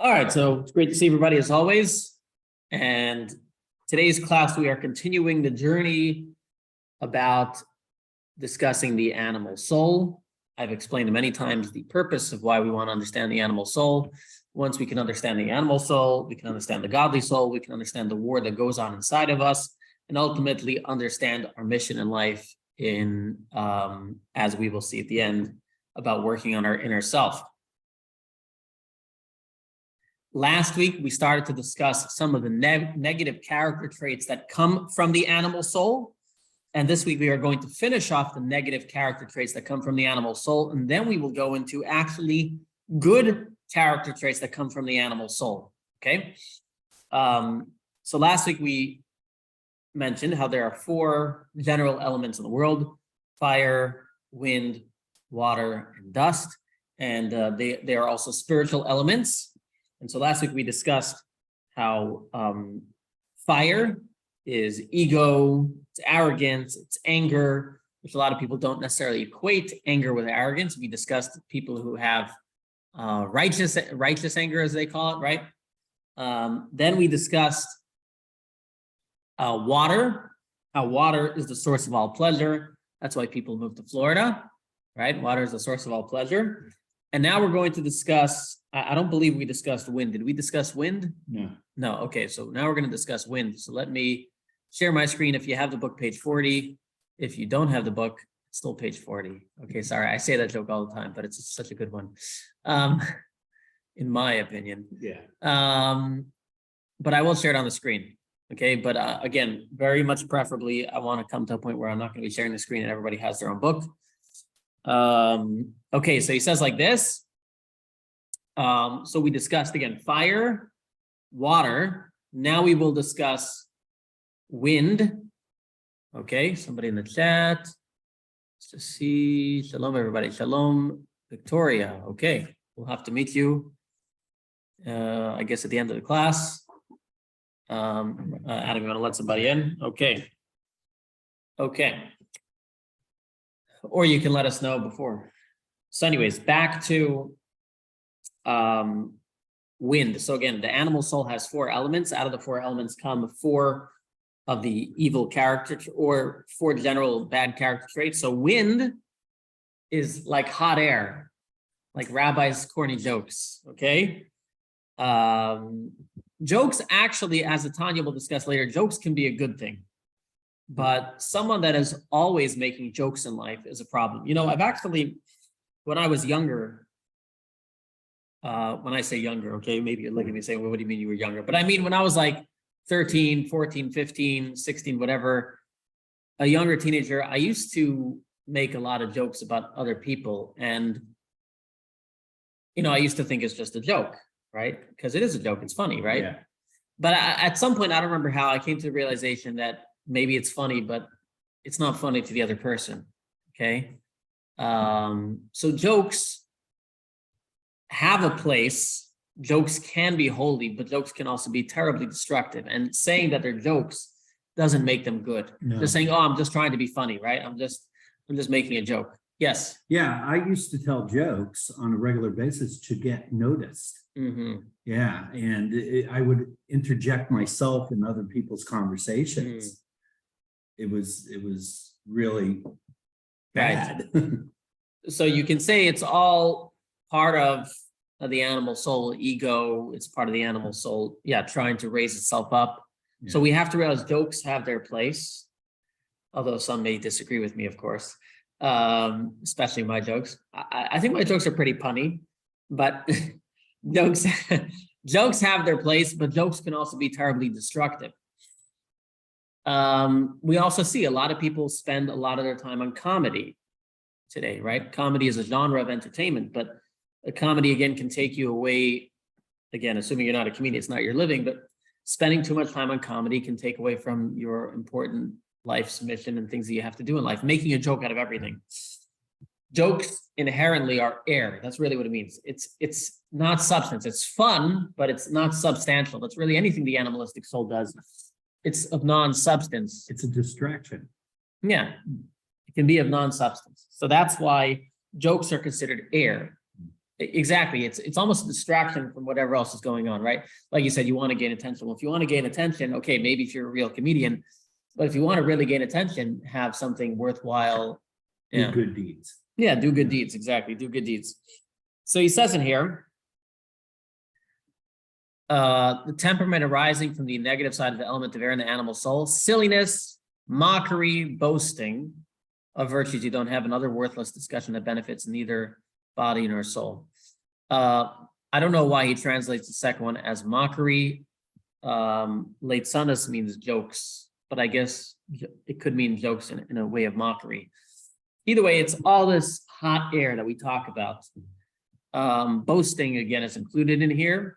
All right, so it's great to see everybody as always. And today's class, we are continuing the journey about discussing the animal soul. I've explained many times the purpose of why we want to understand the animal soul. Once we can understand the animal soul, we can understand the godly soul, we can understand the war that goes on inside of us, and ultimately understand our mission in life in, as we will see at the end, about working on our inner self. Last week, we started to discuss some of the negative character traits that come from the animal soul. And this week, we are going to finish off the negative character traits that come from the animal soul. And then we will go into actually good character traits that come from the animal soul. Okay. So last week, we mentioned how there are 4 general elements in the world: fire, wind, water, and dust. And they are also spiritual elements. And so last week we discussed how fire is ego, it's arrogance, it's anger, which a lot of people don't necessarily equate anger with arrogance. We discussed people who have righteous anger, as they call it, right? Then we discussed water, how water is the source of all pleasure. That's why people move to Florida, right? Water is the source of all pleasure. And now we're going to discuss, I don't believe we discussed wind. Did we discuss wind? No. No. Okay. So now we're going to discuss wind. So let me share my screen. If you have the book, page 40. If you don't have the book, it's still page 40. Okay. Sorry. I say that joke all the time, but it's such a good one. In my opinion. Yeah. But I will share it on the screen. Okay. But again, very much preferably, I want to come to a point where I'm not going to be sharing the screen and everybody has their own book. Okay, so he says like this. So we discussed again fire, water. Now we will discuss wind. Okay, somebody in the chat. Let's just see. Shalom, everybody. Shalom, Victoria. Okay, we'll have to meet you. I guess at the end of the class. Adam, you want to let somebody in? Okay. Okay. Or you can let us know before. So anyways, back to wind. So again, the animal soul has 4 elements. Out of the 4 elements come 4 of the evil character or 4 general bad character traits. So wind is like hot air, like Rabbi's corny jokes, okay? Jokes actually, as the Tanya will discuss later, jokes can be a good thing. But someone that is always making jokes in life is a problem. You know, I've actually, when I was younger, when I say younger, okay, maybe you're looking at me saying, well, what do you mean you were younger? But I mean, when I was like 13, 14, 15, 16, whatever, a younger teenager, I used to make a lot of jokes about other people. And, you know, I used to think it's just a joke, right? Because it is a joke. It's funny, right? Yeah. But at some point, I don't remember how, I came to the realization that maybe it's funny, but it's not funny to the other person, okay? So jokes have a place. Jokes can be holy, but jokes can also be terribly destructive. And saying that they're jokes doesn't make them good. No. Just saying, oh, I'm just trying to be funny, right? I'm just making a joke. Yes. Yeah, I used to tell jokes on a regular basis to get noticed. Mm-hmm. Yeah, and I would interject myself in other people's conversations. It was really bad. So you can say it's all part of the animal soul, ego. It's part of the animal soul. Yeah, trying to raise itself up. Yeah. So we have to realize jokes have their place, although some may disagree with me, of course, especially my jokes. I think my jokes are pretty punny, but jokes have their place, but jokes can also be terribly destructive. We also see a lot of people spend a lot of their time on comedy today, right? Comedy is a genre of entertainment, but a comedy, again, can take you away, again, assuming you're not a comedian, it's not your living, but spending too much time on comedy can take away from your important life's mission and things that you have to do in life, making a joke out of everything. Jokes inherently are air. That's really what it means. It's not substance. It's fun, but it's not substantial. That's really anything the animalistic soul does. It's of non-substance. It's a distraction. Yeah, it can be of non-substance. So that's why jokes are considered air. Exactly. It's almost a distraction from whatever else is going on, right? Like you said, you want to gain attention. Well, if you want to gain attention, okay, maybe if you're a real comedian, but if you want to really gain attention, have something worthwhile. Do good deeds. Yeah, do good deeds. Exactly. Do good deeds. So he says in here, the temperament arising from the negative side of the element of air in the animal soul, silliness, mockery, boasting of virtues you don't have, another worthless discussion that benefits neither body nor soul. I don't know why he translates the second one as mockery. Late sonus means jokes, but I guess it could mean jokes in a way of mockery. Either way, it's all this hot air that we talk about. Boasting, again, is included in here.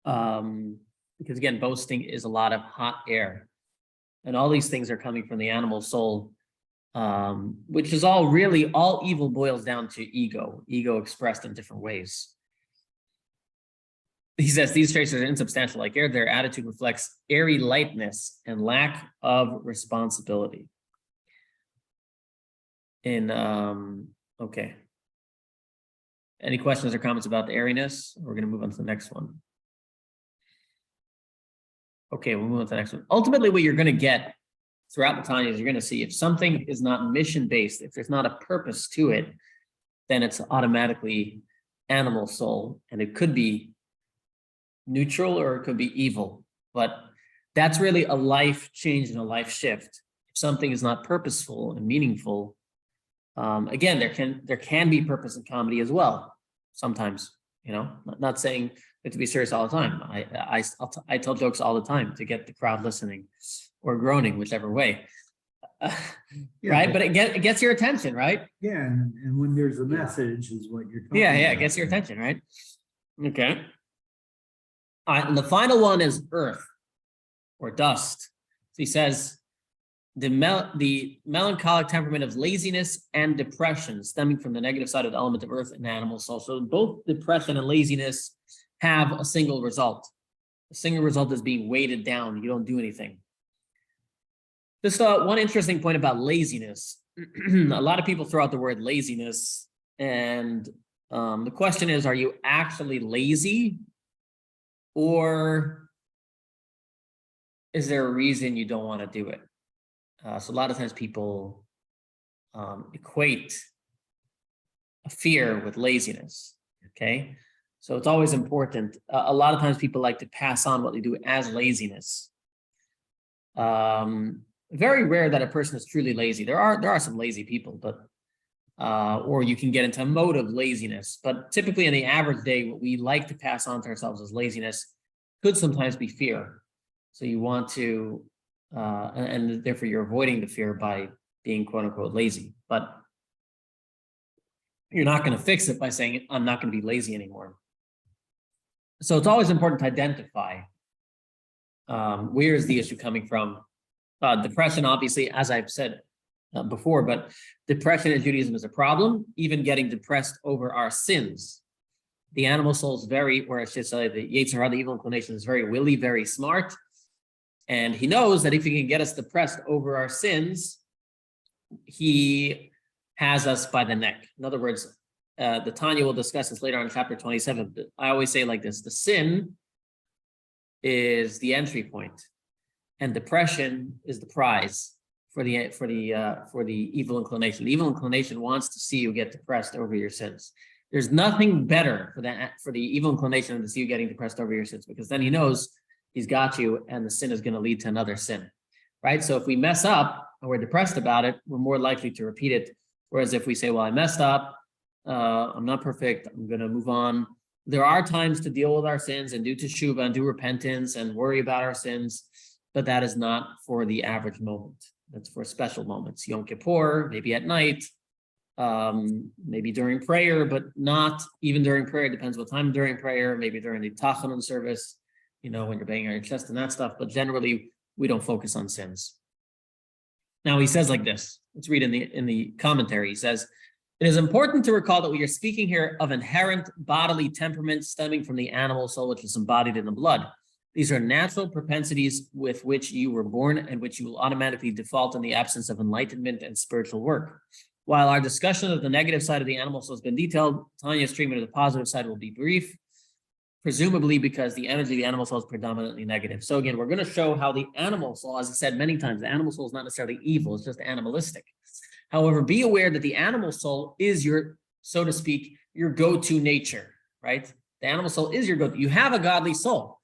Because again, boasting is a lot of hot air. And all these things are coming from the animal soul, which is all evil boils down to ego expressed in different ways. He says these traits are insubstantial like air. Their attitude reflects airy lightness and lack of responsibility. Okay. Any questions or comments about the airiness? We're going to move on to the next one. Okay, we'll move on to the next one. Ultimately, what you're going to get throughout the Tanya is you're going to see if something is not mission-based, if there's not a purpose to it, then it's automatically animal soul, and it could be neutral or it could be evil. But that's really a life change and a life shift. If something is not purposeful and meaningful, again, there can be purpose in comedy as well. Sometimes, not saying it to be serious all the time. I tell jokes all the time to get the crowd listening or groaning, whichever way. Right? But it gets your attention, right? Yeah, and when there's a message is what you're talking about. Yeah, it gets your attention, right? Okay. All right, and the final one is earth or dust. So he says, the melancholic temperament of laziness and depression stemming from the negative side of the element of earth and animal soul. So both depression and laziness have a single result. A single result is being weighted down. You don't do anything. Just one interesting point about laziness. A lot of people throw out the word laziness, and the question is, are you actually lazy, or is there a reason you don't want to do it? So a lot of times people equate a fear with laziness, okay? So it's always important. A lot of times people like to pass on what they do as laziness. Very rare that a person is truly lazy. There are some lazy people, but or you can get into a mode of laziness. But typically in the average day, what we like to pass on to ourselves as laziness could sometimes be fear. So you want to, and therefore you're avoiding the fear by being quote unquote lazy. But you're not going to fix it by saying, I'm not going to be lazy anymore. So it's always important to identify where is the issue coming from. Depression, obviously, as I've said before, but depression in Judaism is a problem, even getting depressed over our sins. The animal soul is or I should say the Yetzer Hara, the evil inclination, is very willy, very smart. And he knows that if he can get us depressed over our sins, he has us by the neck. In other words, the Tanya will discuss this later on in chapter 27. I always say like this: the sin is the entry point, and depression is the prize for the evil inclination. The evil inclination wants to see you get depressed over your sins. There's nothing better for the evil inclination than to see you getting depressed over your sins, because then he knows he's got you, and the sin is going to lead to another sin, right? So if we mess up and we're depressed about it, we're more likely to repeat it. Whereas if we say, well, I messed up, I'm not perfect, I'm going to move on. There are times to deal with our sins and do teshuvah and do repentance and worry about our sins, but that is not for the average moment. That's for special moments. Yom Kippur, maybe at night, maybe during prayer, but not even during prayer. It depends what time during prayer, maybe during the Tachanun service, when you're banging on your chest and that stuff, but generally we don't focus on sins. Now he says like this, let's read in the commentary. He says, it is important to recall that we are speaking here of inherent bodily temperament stemming from the animal soul, which is embodied in the blood. These are natural propensities with which you were born and which you will automatically default in the absence of enlightenment and spiritual work. While our discussion of the negative side of the animal soul has been detailed, Tanya's treatment of the positive side will be brief, presumably because the energy of the animal soul is predominantly negative. So again, we're going to show how the animal soul, as I said many times, the animal soul is not necessarily evil, it's just animalistic. However, be aware that the animal soul is your, so to speak, your go-to nature, right? The animal soul is your go-to. You have a godly soul,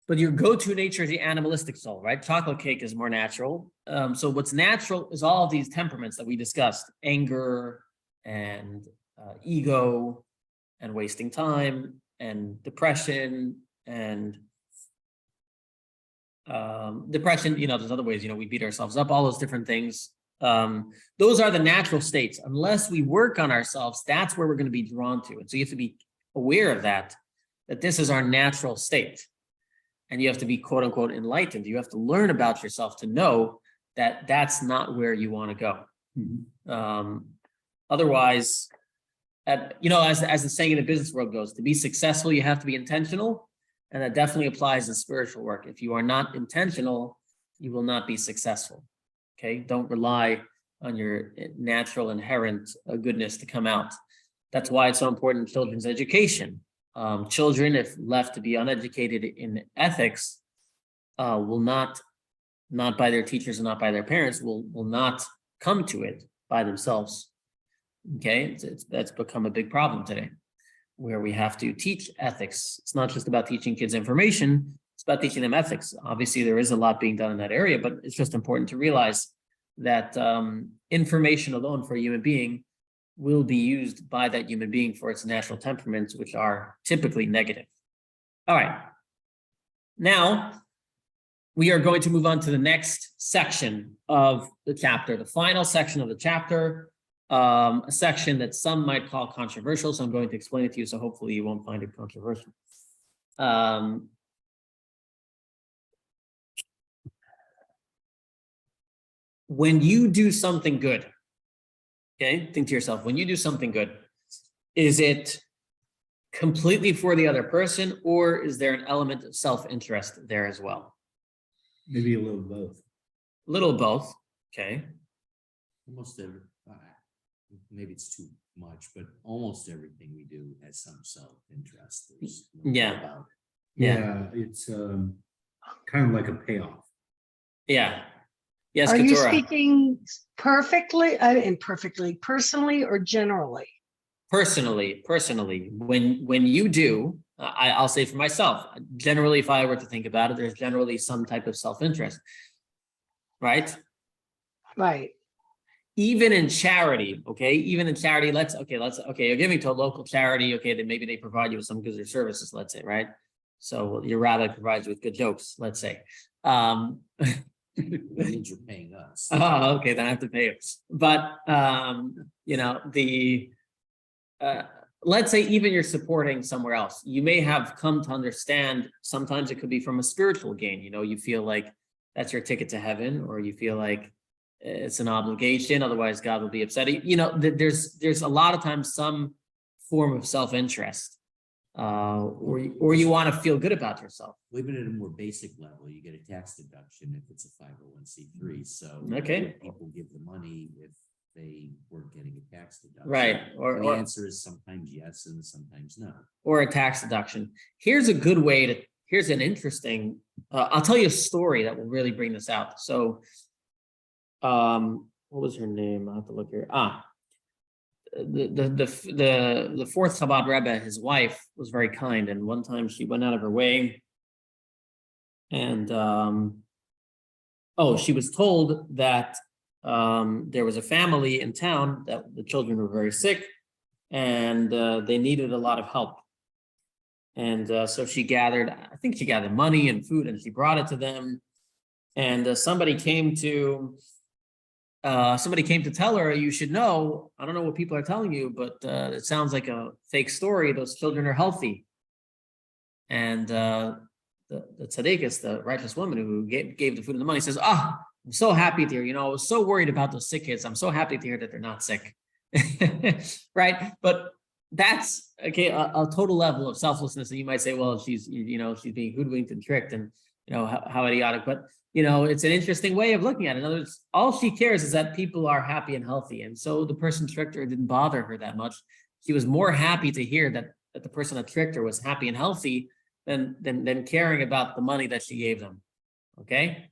but your go-to nature is the animalistic soul, right? Chocolate cake is more natural. So what's natural is all of these temperaments that we discussed: anger and ego and wasting time and depression and depression. There's other ways, we beat ourselves up, all those different things. Those are the natural states. Unless we work on ourselves, that's where we're going to be drawn to. And so you have to be aware of that this is our natural state. And you have to be, quote unquote, enlightened. You have to learn about yourself to know that that's not where you want to go. Mm-hmm. Otherwise, as the saying in the business world goes, to be successful, you have to be intentional. And that definitely applies in spiritual work. If you are not intentional, you will not be successful. Okay, don't rely on your natural inherent goodness to come out. That's why it's so important in children's education. Children, if left to be uneducated in ethics, will not by their teachers and not by their parents, will not come to it by themselves. Okay, that's become a big problem today, where we have to teach ethics. It's not just about teaching kids information, it's about teaching them ethics. Obviously, there is a lot being done in that area, but it's just important to realize that information alone for a human being will be used by that human being for its natural temperaments, which are typically negative. All right. Now, we are going to move on to the next section of the chapter, the final section of the chapter, a section that some might call controversial, so I'm going to explain it to you, so hopefully you won't find it controversial. When you do something good, okay, think to yourself, when you do something good, is it completely for the other person, or is there an element of self-interest there as well? Maybe a little both. A little both, okay. Almost every, maybe it's too much, but almost everything we do has some self-interest. There's no doubt about it. Yeah, it's kind of like a payoff. Yeah. Yes, Are you Keturah. speaking imperfectly, personally or generally? Personally, when you do, I'll say for myself, generally, if I were to think about it, there's generally some type of self-interest, right? Right. Even in charity, okay, you're giving to a local charity, okay, then maybe they provide you with some goods or services, let's say, right? So your rabbi provides you with good jokes, let's say. That means you're paying us. Oh, okay, then I have to pay it. But let's say even you're supporting somewhere else, you may have come to understand, sometimes it could be from a spiritual gain, you feel like that's your ticket to heaven, or you feel like it's an obligation, otherwise God will be upset. There's a lot of times some form of self-interest, or you want to feel good about yourself. Even at a more basic level, you get a tax deduction if it's a 501c3. So okay, people give the money if they weren't getting a tax deduction. Right. Or the answer is sometimes yes and sometimes no. Or a tax deduction. Here's an interesting, I'll tell you a story that will really bring this out. So, what was her name? I'll have to look here. The fourth Chabad Rebbe, his wife, was very kind, and one time she went out of her way, and she was told that there was a family in town that the children were very sick, and they needed a lot of help. And so she gathered money and food, and she brought it to them. And somebody came to tell her, you should know, I don't know what people are telling you, but it sounds like a fake story. Those children are healthy. And the tzaddikus, the righteous woman who gave the food and the money, says, I'm so happy to hear, I was so worried about those sick kids. I'm so happy to hear that they're not sick. Right? But that's okay, a total level of selflessness. And you might say, well, she's being hoodwinked and tricked, and how idiotic. But it's an interesting way of looking at it. In other words, all she cares is that people are happy and healthy. And so the person tricked her didn't bother her that much. She was more happy to hear that the person that tricked her was happy and healthy than caring about the money that she gave them. Okay.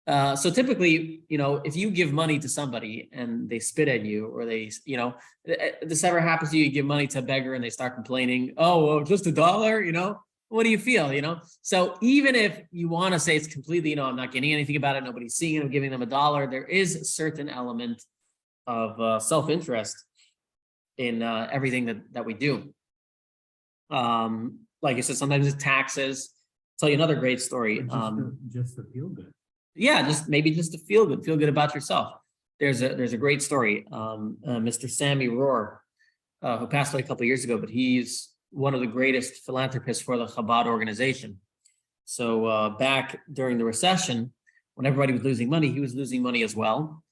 So typically, if you give money to somebody and they spit at you, or this ever happens to you, you give money to a beggar and they start complaining, oh, well, just $1, what do you feel, So even if you want to say it's completely, I'm not getting anything about it, nobody's seeing it, I'm giving them $1, there is a certain element of self-interest in everything that we do. Like you said, sometimes it's taxes. I'll tell you another great story. Just to feel good. Yeah, just to feel good about yourself. There's a great story. Mr. Sammy Rohr, who passed away a couple of years ago, but he's one of the greatest philanthropists for the Chabad organization. So back during the recession, when everybody was losing money, he was losing money as well.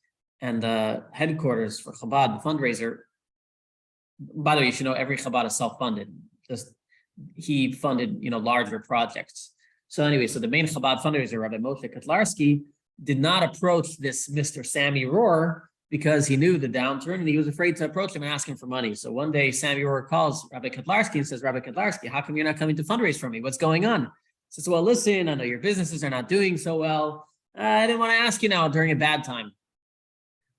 And the headquarters for Chabad, the fundraiser, by the way, you should know every Chabad is self-funded. Just he funded, larger projects. So anyway, so the main Chabad fundraiser, Rabbi Moshe Kotlarsky, did not approach this Mr. Sammy Rohr because he knew the downturn and he was afraid to approach him and ask him for money. So one day, Sammy Rohr calls Rabbi Kotlarsky and says, Rabbi Kotlarsky, how come you're not coming to fundraise for me? What's going on? He says, well, listen, I know your businesses are not doing so well. I didn't want to ask you now during a bad time.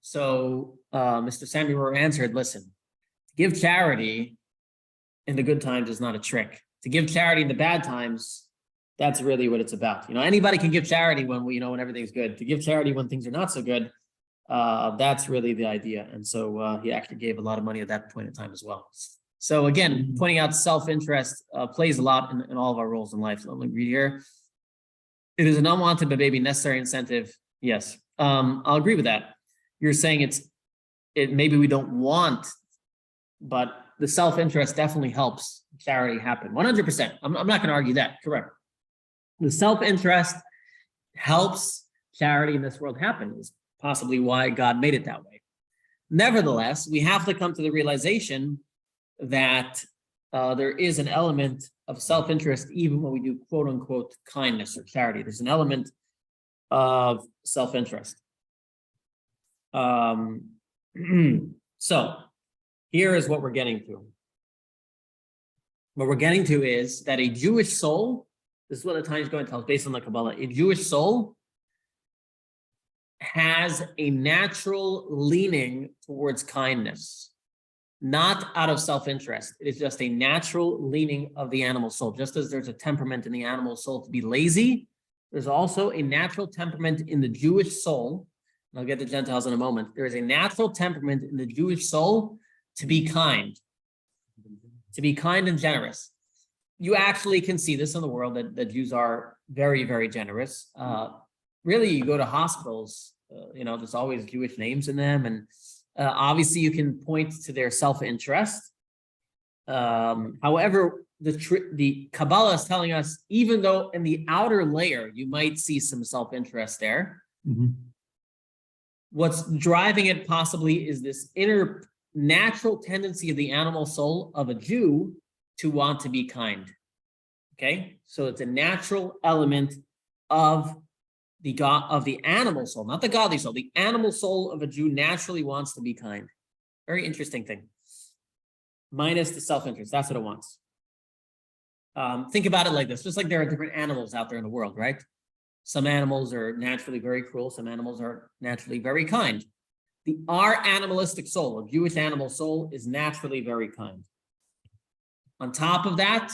So Mr. Sammy Rohr answered, listen, to give charity in the good times is not a trick. To give charity in the bad times, that's really what it's about. Anybody can give charity when when everything's good. To give charity when things are not so good, that's really the idea. And so he actually gave a lot of money at that point in time as well. So again, pointing out self-interest plays a lot in all of our roles in life. Let me read here. It is an unwanted but maybe necessary incentive. Yes, I'll agree with that. You're saying it maybe we don't want, but the self-interest definitely helps charity happen. 100%. I'm not going to argue that. Correct. The self-interest helps charity in this world happen. Is possibly why God made it that way. Nevertheless, we have to come to the realization that there is an element of self-interest even when we do quote unquote kindness or charity. There's an element of self-interest. So here is what we're getting to. What we're getting to is that a Jewish soul, this is what the Tanya is going to tell us based on the Kabbalah, a Jewish soul has a natural leaning towards kindness, not out of self-interest. It is just a natural leaning of the animal soul. Just as there's a temperament in the animal soul to be lazy, there's also a natural temperament in the Jewish soul. And I'll get to Gentiles in a moment. There is a natural temperament in the Jewish soul to be kind and generous. You actually can see this in the world that Jews are very, very generous. Really, you go to hospitals, there's always Jewish names in them. And obviously you can point to their self-interest. However, the Kabbalah is telling us, even though in the outer layer, you might see some self-interest there, what's driving it possibly is this inner natural tendency of the animal soul of a Jew to want to be kind. Okay, so it's a natural element of the God, of the animal soul, not the godly soul. The animal soul of a Jew naturally wants to be kind. Very interesting thing. Minus the self-interest. That's what it wants. Think about it like this. Just like there are different animals out there in the world, right? Some animals are naturally very cruel. Some animals are naturally very kind. Our animalistic soul, a Jewish animal soul, is naturally very kind. On top of that,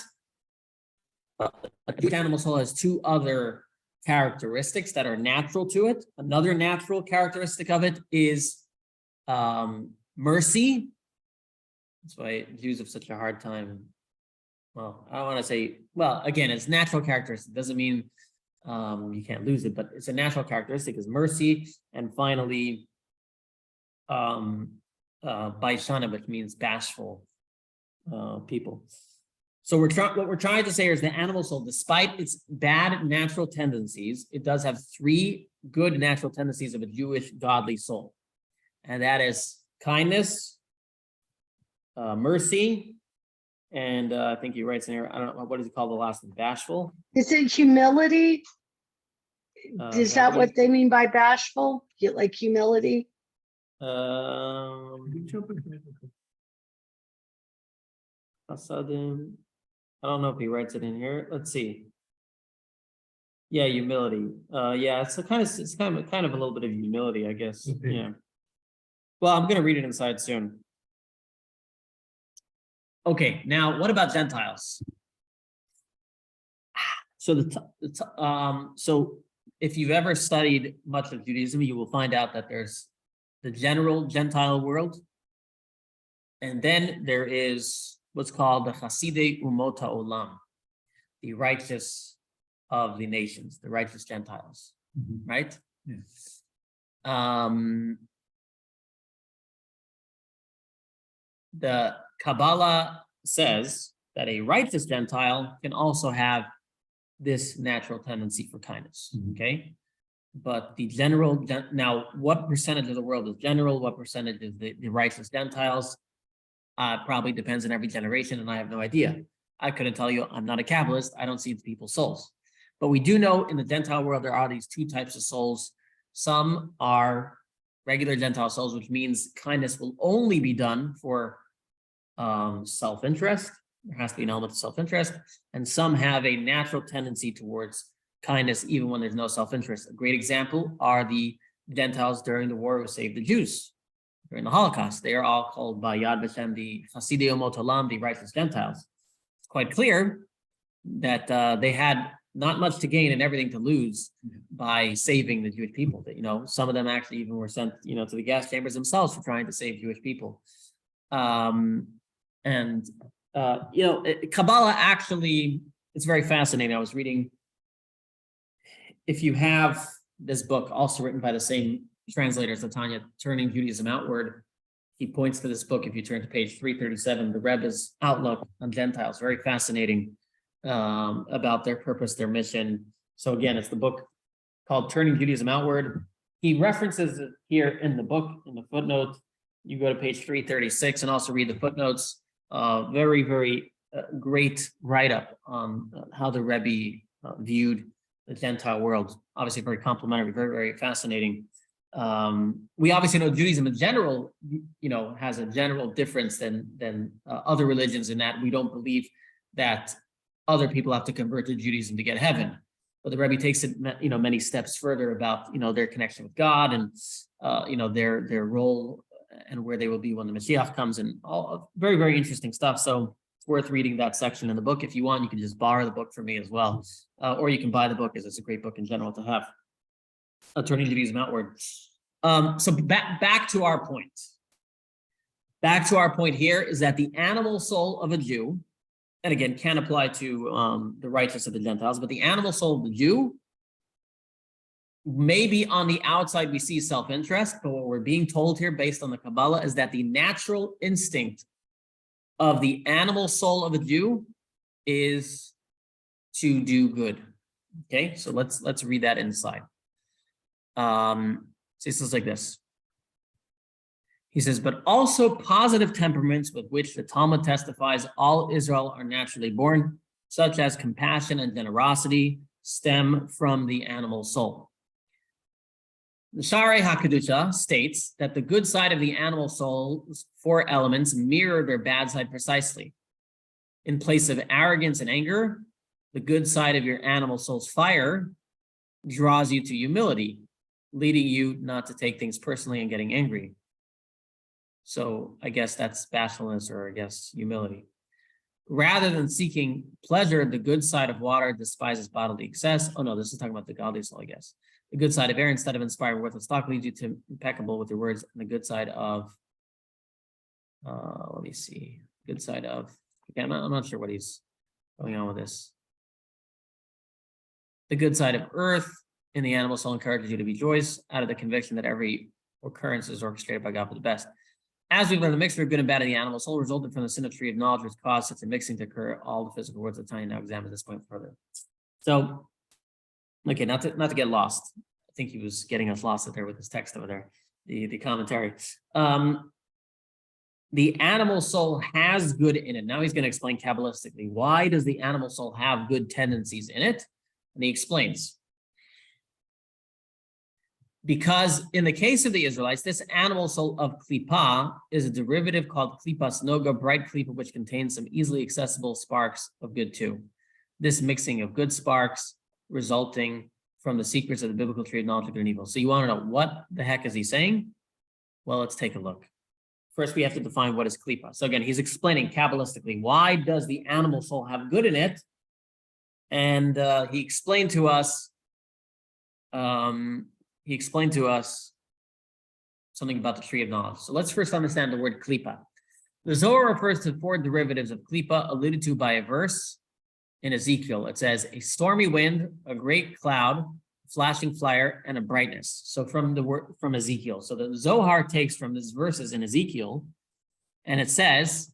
a Jewish animal soul has two other characteristics that are natural to it. Another natural characteristic of it is mercy. That's why Jews have such a hard time. Well, I don't want to say, well, again, it's natural characteristic. Doesn't mean you can't lose it, but it's a natural characteristic is mercy. And finally, Baishana, which means bashful people. So what we're trying to say is the animal soul, despite its bad natural tendencies, it does have three good natural tendencies of a Jewish godly soul. And that is kindness, mercy, and I think he writes in here, I don't know, what does he call the last one? Bashful? Is it humility? Is that what they mean by bashful? Like humility? Hasadim. I don't know if he writes it in here. Let's see. Yeah, humility. Yeah, it's kind of a little bit of humility, I guess. Okay. Yeah. Well, I'm gonna read it inside soon. Okay, now what about Gentiles? So so if you've ever studied much of Judaism, you will find out that there's the general Gentile world, and then there is what's called the Chasidei Umot Olam, the righteous of the nations, the righteous Gentiles, right? Yes. The Kabbalah says that a righteous Gentile can also have this natural tendency for kindness, okay? But the general, now what percentage of the world is general, what percentage is the righteous Gentiles? Probably depends on every generation, and I have no idea. I couldn't tell you, I'm not a Kabbalist, I don't see the people's souls. But we do know in the Gentile world, there are these two types of souls. Some are regular Gentile souls, which means kindness will only be done for self-interest. There has to be an element of self-interest. And some have a natural tendency towards kindness, even when there's no self-interest. A great example are the Gentiles during the war who saved the Jews during the Holocaust. They are all called by Yad Vashem the Chasidei Umot Olam, the righteous Gentiles. It's quite clear that they had not much to gain and everything to lose by saving the Jewish people. That, some of them actually even were sent, to the gas chambers themselves for trying to save Jewish people. Kabbalah actually, it's very fascinating. I was reading, if you have this book, also written by the same translators, Tanya, Turning Judaism Outward, he points to this book, if you turn to page 337, the Rebbe's outlook on Gentiles, very fascinating, about their purpose, their mission. So again, it's the book called Turning Judaism Outward. He references it here in the book, in the footnote. You go to page 336 and also read the footnotes. Very, very great write-up on how the Rebbe viewed the Gentile world. Obviously very complimentary, very, very fascinating. We obviously know Judaism in general, has a general difference than other religions in that we don't believe that other people have to convert to Judaism to get heaven. But the Rebbe takes it, many steps further about, their connection with God and, their role and where they will be when the Mashiach comes, and all very, very interesting stuff. So it's worth reading that section in the book. If you want, you can just borrow the book from me as well. Or you can buy the book, as it's a great book in general to have. Turning Judaism Outward. So back to our point. Back to our point here is that the animal soul of a Jew, and again, can apply to the righteous of the Gentiles, but the animal soul of the Jew, maybe on the outside we see self-interest, but what we're being told here based on the Kabbalah is that the natural instinct of the animal soul of a Jew is to do good. Okay, so let's read that inside. So it says like this. He says, but also positive temperaments with which the Talmud testifies all Israel are naturally born, such as compassion and generosity, stem from the animal soul. The Sharei HaKedusha states that the good side of the animal soul's four elements mirror their bad side precisely. In place of arrogance and anger, the good side of your animal soul's fire draws you to humility, leading you not to take things personally and getting angry. So I guess that's bashfulness, or I guess humility. Rather than seeking pleasure, the good side of water despises bodily excess. Oh no, this is talking about the godly soul, I guess. The good side of air, instead of inspiring worthless talk, leads you to impeccable with your words. And the good side of, let me see, good side of, okay, I'm not sure what he's going on with this. The good side of earth in the animal soul encourages you to rejoice out of the conviction that every occurrence is orchestrated by God for the best. As we've learned, the mixture of good and bad in the animal soul resulted from the sin of tree of knowledge, which caused such a mixing to occur. All the physical words of Tanya now examine this point further. So, okay, not to get lost. I think he was getting us lost there with his text over there, the commentary. The animal soul has good in it. Now he's going to explain Kabbalistically, why does the animal soul have good tendencies in it? And he explains. Because in the case of the Israelites, this animal soul of klipa is a derivative called klipas noga, bright klipa, which contains some easily accessible sparks of good too. This mixing of good sparks resulting from the secrets of the biblical tree of knowledge of good and evil. So you want to know what the heck is he saying? Well, let's take a look. First, we have to define what is klipa. So again, he's explaining Kabbalistically, why does the animal soul have good in it? And he explained to us something about the tree of knowledge. So let's first understand the word klipa. The Zohar refers to 4 derivatives of klipa alluded to by a verse in Ezekiel. It says a stormy wind, a great cloud, flashing fire, and a brightness. So from the word from Ezekiel. So the Zohar takes from these verses in Ezekiel, and it says,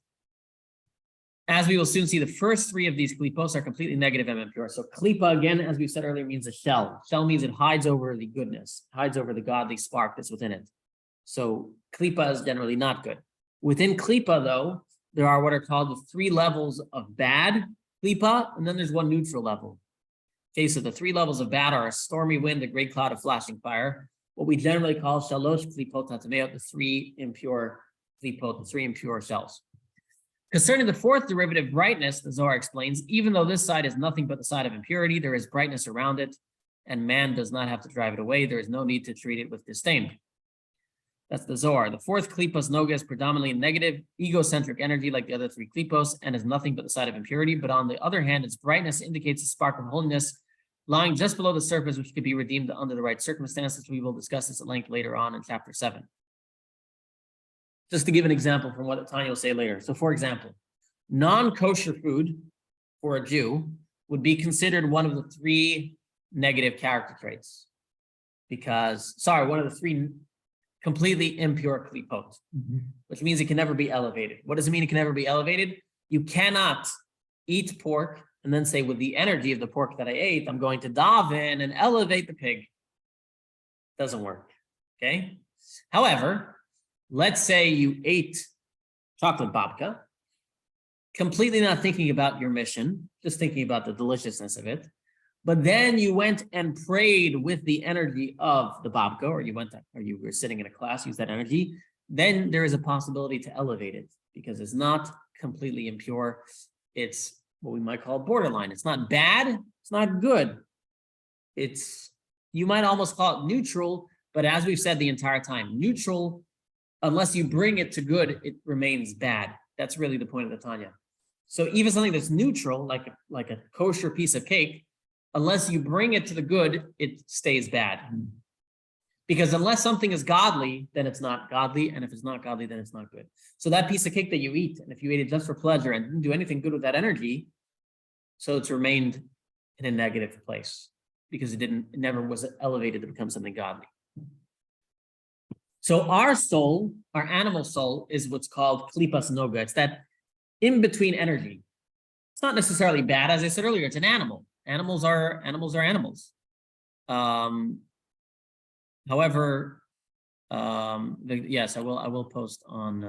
as we will soon see, the first 3 of these klipos are completely negative and impure. So klipa, again, as we said earlier, means a shell. Shell means it hides over the goodness, hides over the godly spark that's within it. So klipa is generally not good. Within klipa, though, there are what are called the 3 levels of bad klipa, and then there's one neutral level. Okay, so the 3 levels of bad are a stormy wind, a great cloud of flashing fire, what we generally call shalosh klipot hatameot, the 3 impure klipot, the 3 impure shells. Concerning the 4th derivative, brightness, the Zohar explains, even though this side is nothing but the side of impurity, there is brightness around it, and man does not have to drive it away. There is no need to treat it with disdain. That's the Zohar. The 4th klipos noga is predominantly negative, egocentric energy like the other 3 klipos, and is nothing but the side of impurity. But on the other hand, its brightness indicates a spark of holiness lying just below the surface, which could be redeemed under the right circumstances. We will discuss this at length later on in chapter 7. Just to give an example from what Tanya will say later. So for example, non-kosher food for a Jew would be considered one of the 3 negative character traits. One of the 3 completely impure klipot, which means it can never be elevated. What does it mean it can never be elevated? You cannot eat pork and then say, with the energy of the pork that I ate, I'm going to daven and elevate the pig. Doesn't work, okay? However, let's say you ate chocolate babka, completely not thinking about your mission, just thinking about the deliciousness of it. But then you went and prayed with the energy of the babka, or you were sitting in a class, use that energy. Then there is a possibility to elevate it because it's not completely impure. It's what we might call borderline. It's not bad. It's not good. You might almost call it neutral, but as we've said the entire time, neutral, unless you bring it to good, it remains bad. That's really the point of the Tanya. So even something that's neutral, like a kosher piece of cake, unless you bring it to the good, it stays bad. Because unless something is godly, then it's not godly. And if it's not godly, then it's not good. So that piece of cake that you eat, and if you ate it just for pleasure and didn't do anything good with that energy, so it's remained in a negative place because it never was elevated to become something godly. So our soul, our animal soul, is what's called klipas noga. It's that in-between energy. It's not necessarily bad, as I said earlier, it's an animal. Animals are animals. However, yes, I will post on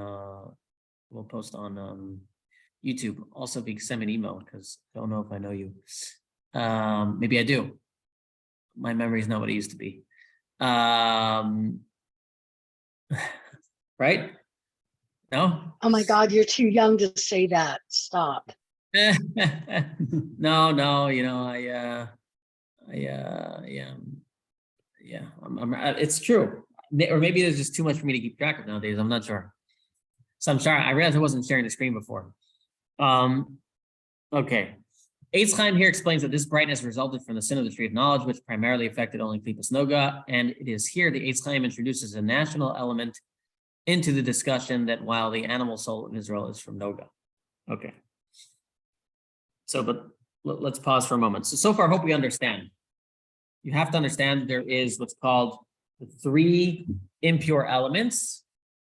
YouTube. Also, if you can send me an email, because I don't know if I know you. Maybe I do. My memory is not what it used to be. Right? No? Oh my God, you're too young to say that. Stop. No, it's true. Or maybe there's just too much for me to keep track of nowadays. I'm not sure. So I'm sorry. I realized I wasn't sharing the screen before. Okay. Eitz Chaim here explains that this brightness resulted from the sin of the tree of knowledge, which primarily affected only klipas noga. And it is here the Eitz Chaim introduces a national element into the discussion that while the animal soul in Israel is from noga. Okay. So, but let's pause for a moment. So far, I hope we understand. You have to understand there is what's called the 3 impure elements,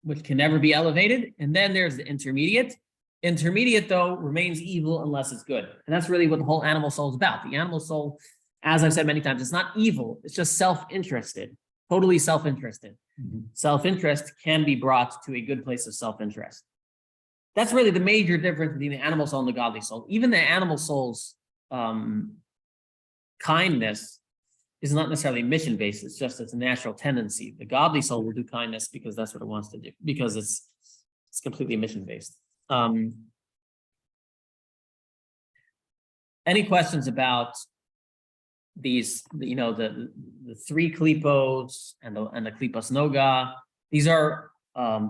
which can never be elevated. And then there's the intermediate. Intermediate, though, remains evil unless it's good. And that's really what the whole animal soul is about. The animal soul, as I've said many times, it's not evil. It's just self-interested, totally self-interested. Self-interest can be brought to a good place of self-interest. That's really the major difference between the animal soul and the godly soul. Even the animal soul's kindness is not necessarily mission-based. It's just its natural tendency. The godly soul will do kindness because that's what it wants to do, because it's completely mission-based. Any questions about these, the three klipos and the klipas noga? These are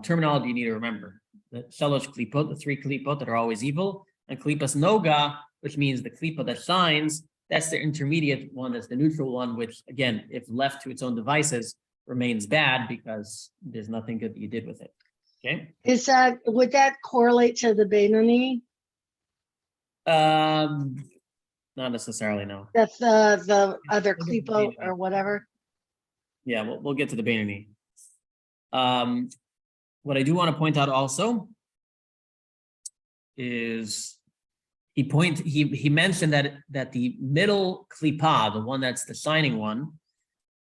terminology you need to remember. The shalosh klipot, the three klipot that are always evil, and klipas noga, which means the klipa that shines, that's the intermediate one, that's the neutral one, which again, if left to its own devices, remains bad because there's nothing good that you did with it. Okay. Would that correlate to the Benoni? Not necessarily, no. That's the other klipo or whatever. Yeah, we'll get to the Benoni. What I do want to point out also is he mentioned that the middle klipa, the one that's the shining one,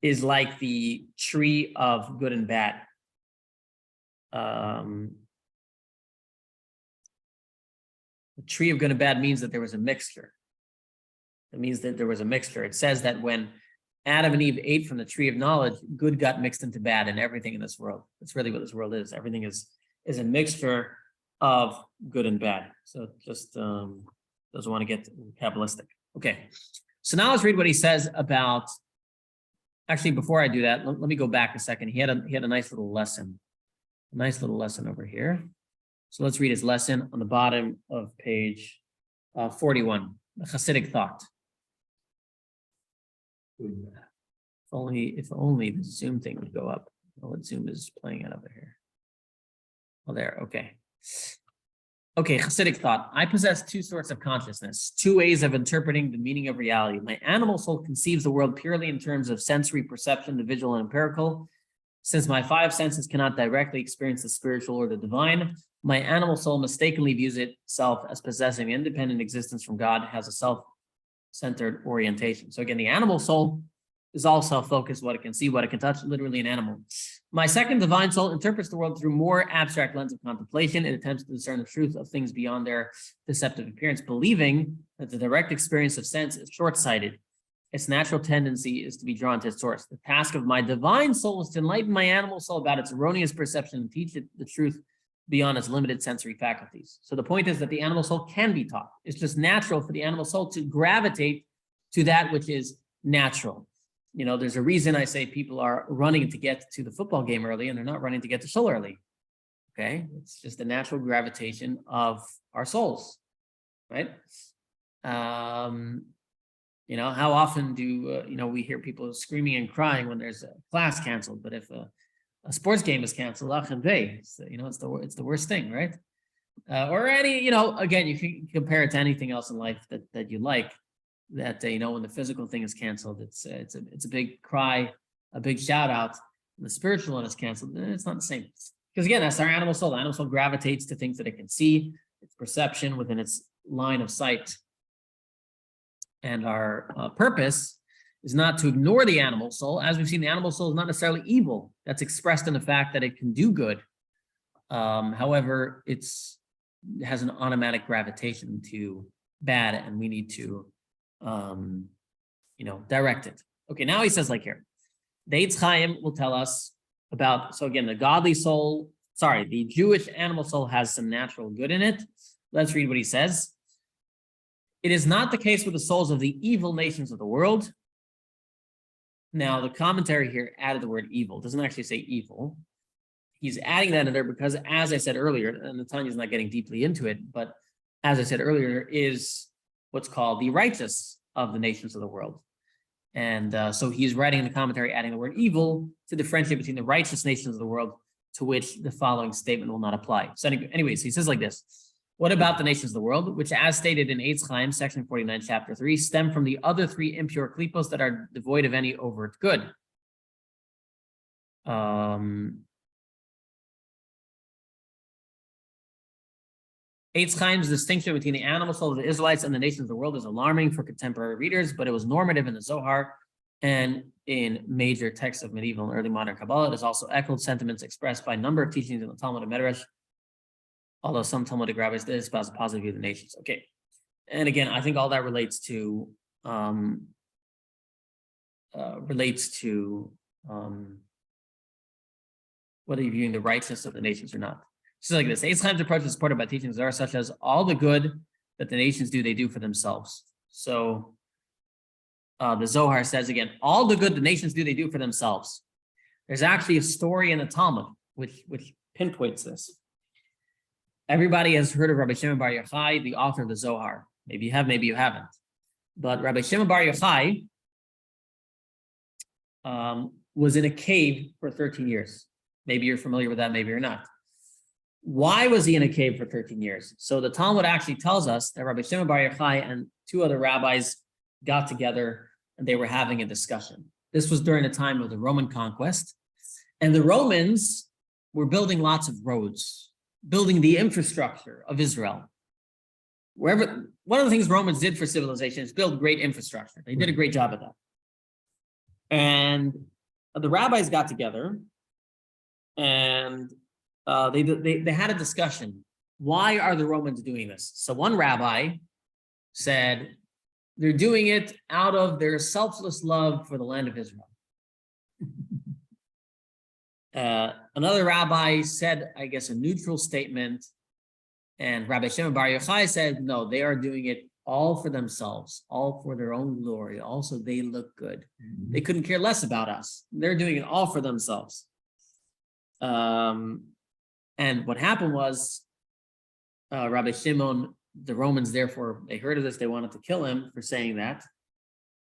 is like the tree of good and bad. The tree of good and bad means that there was a mixture. It means that there was a mixture. It says that when Adam and Eve ate from the tree of knowledge, good got mixed into bad and everything in this world. That's really what this world is. Everything is a mixture of good and bad. So just doesn't want to get Kabbalistic. Okay. So now let's read what he says about, actually, before I do that, let me go back a second. He had a nice little lesson. A nice little lesson over here. So let's read his lesson on the bottom of page 41, the Hasidic thought. If only the Zoom thing would go up. Oh, what Zoom is playing out over here. Oh, there. Okay. Okay, Hasidic thought. I possess two sorts of consciousness, two ways of interpreting the meaning of reality. My animal soul conceives the world purely in terms of sensory perception, the visual and empirical. Since my five senses cannot directly experience the spiritual or the divine, my animal soul mistakenly views itself as possessing independent existence from God, has a self-centered orientation. So again, the animal soul is all self-focused, what it can see, what it can touch, literally an animal. My second divine soul interprets the world through more abstract lens of contemplation. It attempts to discern the truth of things beyond their deceptive appearance, believing that the direct experience of sense is short-sighted. Its natural tendency is to be drawn to its source. The task of my divine soul is to enlighten my animal soul about its erroneous perception and teach it the truth beyond its limited sensory faculties. So the point is that the animal soul can be taught. It's just natural for the animal soul to gravitate to that which is natural. You know, there's a reason I say people are running to get to the football game early and they're not running to get to shul early. Okay, it's just the natural gravitation of our souls, right? You know, how often do we hear people screaming and crying when there's a class canceled? But if a sports game is canceled, it's the worst thing, right? Or any, again, you can compare it to anything else in life that you like. That when the physical thing is canceled, it's a big cry, a big shout out. When the spiritual one is canceled, it's not the same. Because again, that's our animal soul. The animal soul gravitates to things that it can see, its perception within its line of sight. And our purpose is not to ignore the animal soul. As we've seen, the animal soul is not necessarily evil. That's expressed in the fact that it can do good. However, it has an automatic gravitation to bad, and we need to direct it. Okay, now he says like here, the Eitz Chaim will tell us about, so again, the Jewish animal soul has some natural good in it. Let's read what he says. It is not the case with the souls of the evil nations of the world. Now, the commentary here added the word evil. It doesn't actually say evil. He's adding that in there because, as I said earlier, and Tanya's not getting deeply into it, but as I said earlier, is what's called the righteous of the nations of the world. And so he's writing in the commentary, adding the word evil to differentiate between the righteous nations of the world, to which the following statement will not apply. So anyways, he says like this: what about the nations of the world, which, as stated in Eitz Chaim, section 49, chapter 3, stem from the other three impure klipos that are devoid of any overt good? Eitz Chaim's distinction between the animal soul of the Israelites and the nations of the world is alarming for contemporary readers, but it was normative in the Zohar and in major texts of medieval and early modern Kabbalah. It has also echoed sentiments expressed by a number of teachings in the Talmud and Medrash, although some Talmudic rabbis did espouse a positive view of the nations. Okay. And again, I think all that relates to relates to whether you're viewing the righteousness of the nations or not. So like this, Eitzchaim's approach is supported by teachings that are such as all the good that the nations do, they do for themselves. So the Zohar says again, all the good the nations do, they do for themselves. There's actually a story in the Talmud which pinpoints this. Everybody has heard of Rabbi Shimon Bar Yochai, the author of the Zohar. Maybe you have, maybe you haven't. But Rabbi Shimon Bar Yochai was in a cave for 13 years. Maybe you're familiar with that, maybe you're not. Why was he in a cave for 13 years? So the Talmud actually tells us that Rabbi Shimon Bar Yochai and two other rabbis got together and they were having a discussion. This was during the time of the Roman conquest. And the Romans were building lots of roads, building the infrastructure of Israel. Wherever, one of the things Romans did for civilization is build great infrastructure. They did a great job at that. And the rabbis got together and they had a discussion. Why are the Romans doing this? So one rabbi said, they're doing it out of their selfless love for the land of Israel. Another rabbi said, I guess, a neutral statement. And Rabbi Shimon Bar Yochai said, no, they are doing it all for themselves, all for their own glory. Also, they look good. They couldn't care less about us. They're doing it all for themselves. And what happened was, Rabbi Shimon, the Romans, therefore, they heard of this, they wanted to kill him for saying that.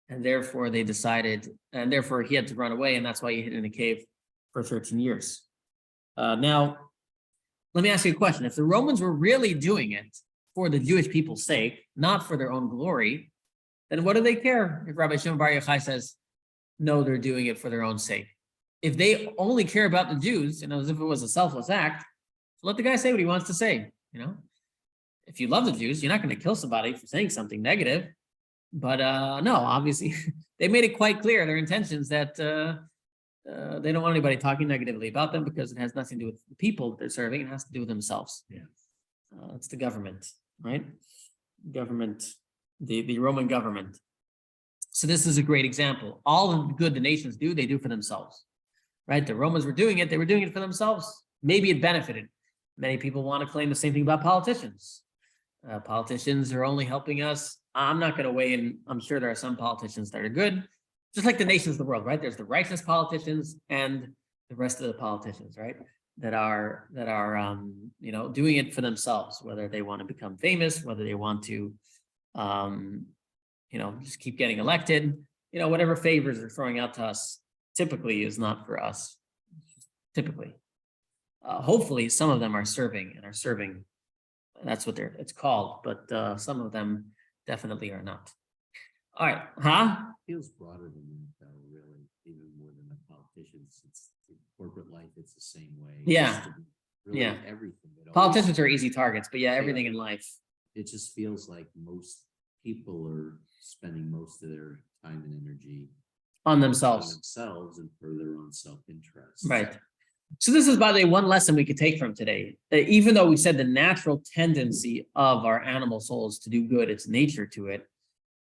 And therefore they decided, and therefore he had to run away, and that's why he hid in a cave for 13 years. Now, let me ask you a question. If the Romans were really doing it for the Jewish people's sake, not for their own glory, then what do they care if Rabbi Shimon Bar Yochai says, no, they're doing it for their own sake? If they only care about the Jews, as if it was a selfless act, let the guy say what he wants to say, If you love the Jews, you're not going to kill somebody for saying something negative. But no, obviously, they made it quite clear, their intentions, that they don't want anybody talking negatively about them because it has nothing to do with the people that they're serving. It has to do with themselves. Yeah. It's the government, right? Government, the Roman government. So this is a great example. All the good the nations do, they do for themselves, right? The Romans were doing it. They were doing it for themselves. Maybe it benefited. Many people want to claim the same thing about politicians. Politicians are only helping us. I'm not going to weigh in. I'm sure there are some politicians that are good, just like the nations of the world, right? There's the righteous politicians and the rest of the politicians, right? That are doing it for themselves, whether they want to become famous, whether they want to, just keep getting elected, whatever favors they're throwing out to us, typically is not for us. Typically, hopefully, some of them are serving. That's what it's called, but some of them definitely are not. All right, Feels broader than that, though, really, even more than the politicians. It's the corporate life, it's the same way. Yeah. Really Yeah. Everything. Politicians are easy targets, but yeah, everything in life. It just feels like most people are spending most of their time and energy On themselves. and for their own self-interest. Right. So this is, by the way, one lesson we could take from today. Even though we said the natural tendency of our animal souls to do good, it's nature to it.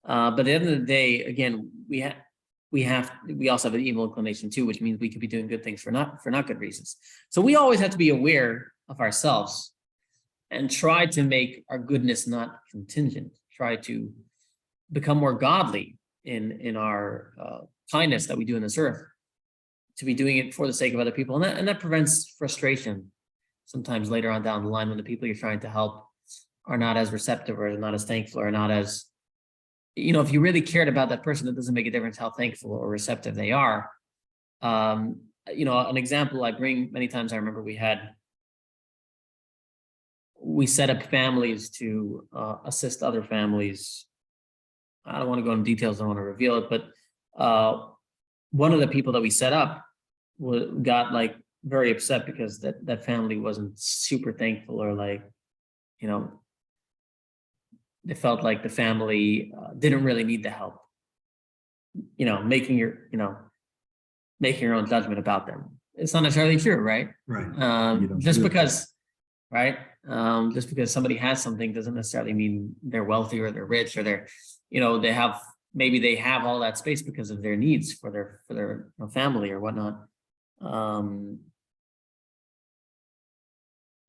But at the end of the day, again, we also have an evil inclination too, which means we could be doing good things for not good reasons. So we always have to be aware of ourselves and try to make our goodness not contingent. Try to become more godly in our kindness that we do in this earth. To be doing it for the sake of other people. And that prevents frustration sometimes later on down the line when the people you're trying to help are not as receptive or not as thankful or not as, if you really cared about that person, it doesn't make a difference how thankful or receptive they are. An example I bring many times, I remember we set up families to assist other families. I don't want to go into details, I don't want to reveal it, but one of the people that we set up got very upset because that family wasn't super thankful, or they felt like the family didn't really need the help. Making your own judgment about them. It's not necessarily true, right? Right. Just because somebody has something doesn't necessarily mean they're wealthy or they're rich or they have maybe they have all that space because of their needs for their family or whatnot.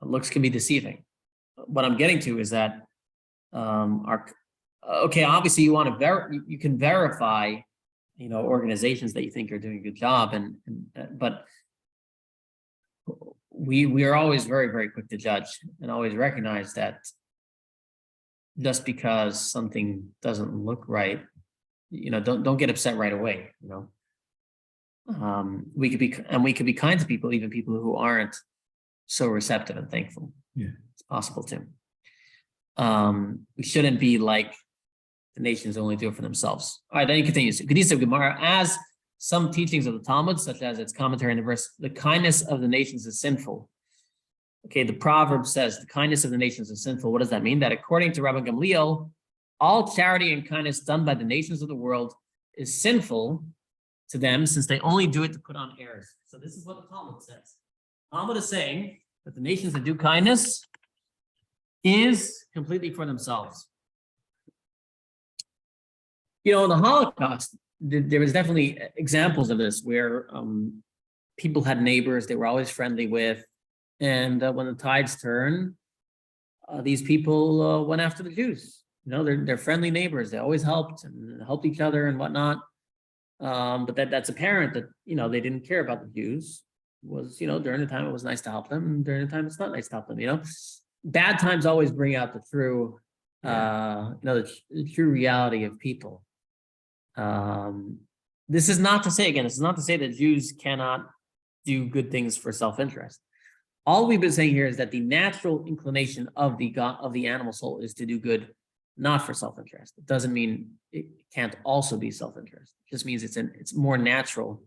Looks can be deceiving. What I'm getting to is that obviously you want to you can verify, organizations that you think are doing a good job, but we are always very, very quick to judge and always recognize that just because something doesn't look right, don't get upset right away. We could be kind to people, even people who aren't so receptive and thankful. Yeah, it's possible too. We shouldn't be like the nations only do it for themselves. All right, then he continues. Kedisa Gemara, as some teachings of the Talmud, such as its commentary on the verse, the kindness of the nations is sinful. Okay, the proverb says the kindness of the nations is sinful. What does that mean? That according to Rabbi Gamliel, all charity and kindness done by the nations of the world is sinful to them, since they only do it to put on airs. So this is what the Talmud says. Talmud is saying that the nations that do kindness is completely for themselves. In the Holocaust, there was definitely examples of this where people had neighbors they were always friendly with, and when the tides turned, these people went after the Jews. They're friendly neighbors. They always helped each other and whatnot. But that's apparent that they didn't care about the Jews. During the time it was nice to help them, and during the time it's not nice to help them. Bad times always bring out the true, the true reality of people. This is not to say that Jews cannot do good things for self-interest. All we've been saying here is that the natural inclination of the animal soul is to do good, not for self-interest. It doesn't mean it can't also be self-interest. It just means it's more natural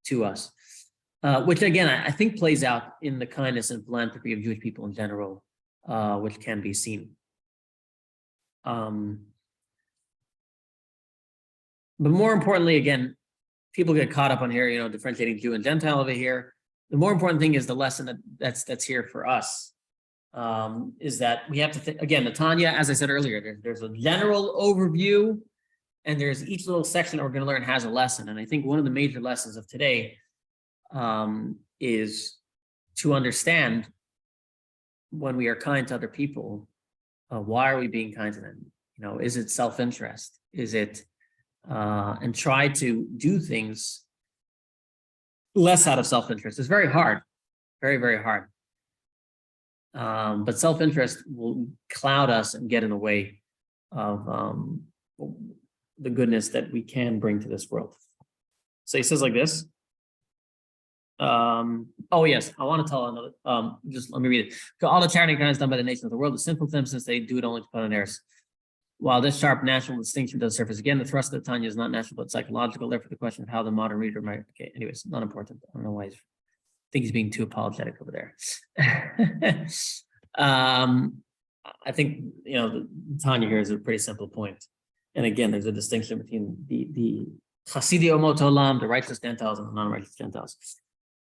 to us, which again I think plays out in the kindness and philanthropy of Jewish people in general, which can be seen. But more importantly, again, people get caught up on here, differentiating Jew and Gentile over here. The more important thing is the lesson that's here for us, is that we have to think, again, the Tanya, as I said earlier, there's a general overview, and there's each little section that we're going to learn has a lesson. And I think one of the major lessons of today is to understand when we are kind to other people, why are we being kind to them? Is it self-interest? Is it, and try to do things less out of self-interest. It's very hard, very, very hard. But self-interest will cloud us and get in the way of the goodness that we can bring to this world. So he says like this. Oh yes, I want to tell another. Just let me read it. All the charity and kindness done by the nations of the world is sinful to them, since they do it only to put on airs. While this sharp national distinction does surface again, the thrust of the Tanya is not natural but psychological. Therefore, the question of how the modern reader might. Okay, anyways, not important. I don't know why I think he's being too apologetic over there. I think the Tanya here is a pretty simple point. And again, there's a distinction between the Chasidi Omot Olam, the righteous Gentiles, and the non-righteous Gentiles.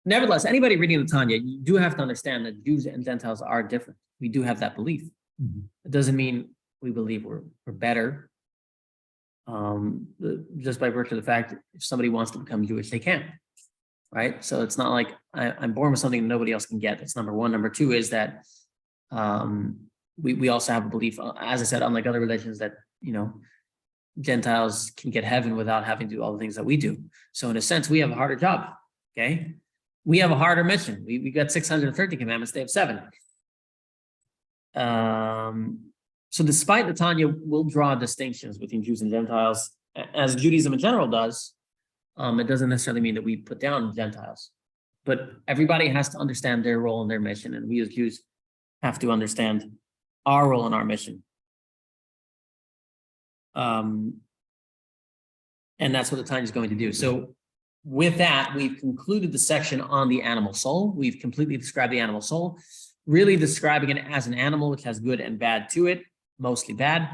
Nevertheless, anybody reading the Tanya, you do have to understand that Jews and Gentiles are different. We do have that belief. Mm-hmm. It doesn't mean we believe we're better. Just by virtue of the fact that if somebody wants to become Jewish, they can, right? So it's not like I'm born with something that nobody else can get. That's number one. Number two is that we also have a belief, as I said, unlike other religions, that Gentiles can get heaven without having to do all the things that we do. So in a sense, we have a harder job. Okay, we have a harder mission. We got 630 commandments. They have 7. So despite the Tanya will draw distinctions between Jews and Gentiles, as Judaism in general does, it doesn't necessarily mean that we put down Gentiles. But everybody has to understand their role and their mission, and we as Jews have to understand our role and our mission. And that's what the Tanya is going to do. So with that, we've concluded the section on the animal soul. We've completely described the animal soul, really describing it as an animal which has good and bad to it, mostly bad.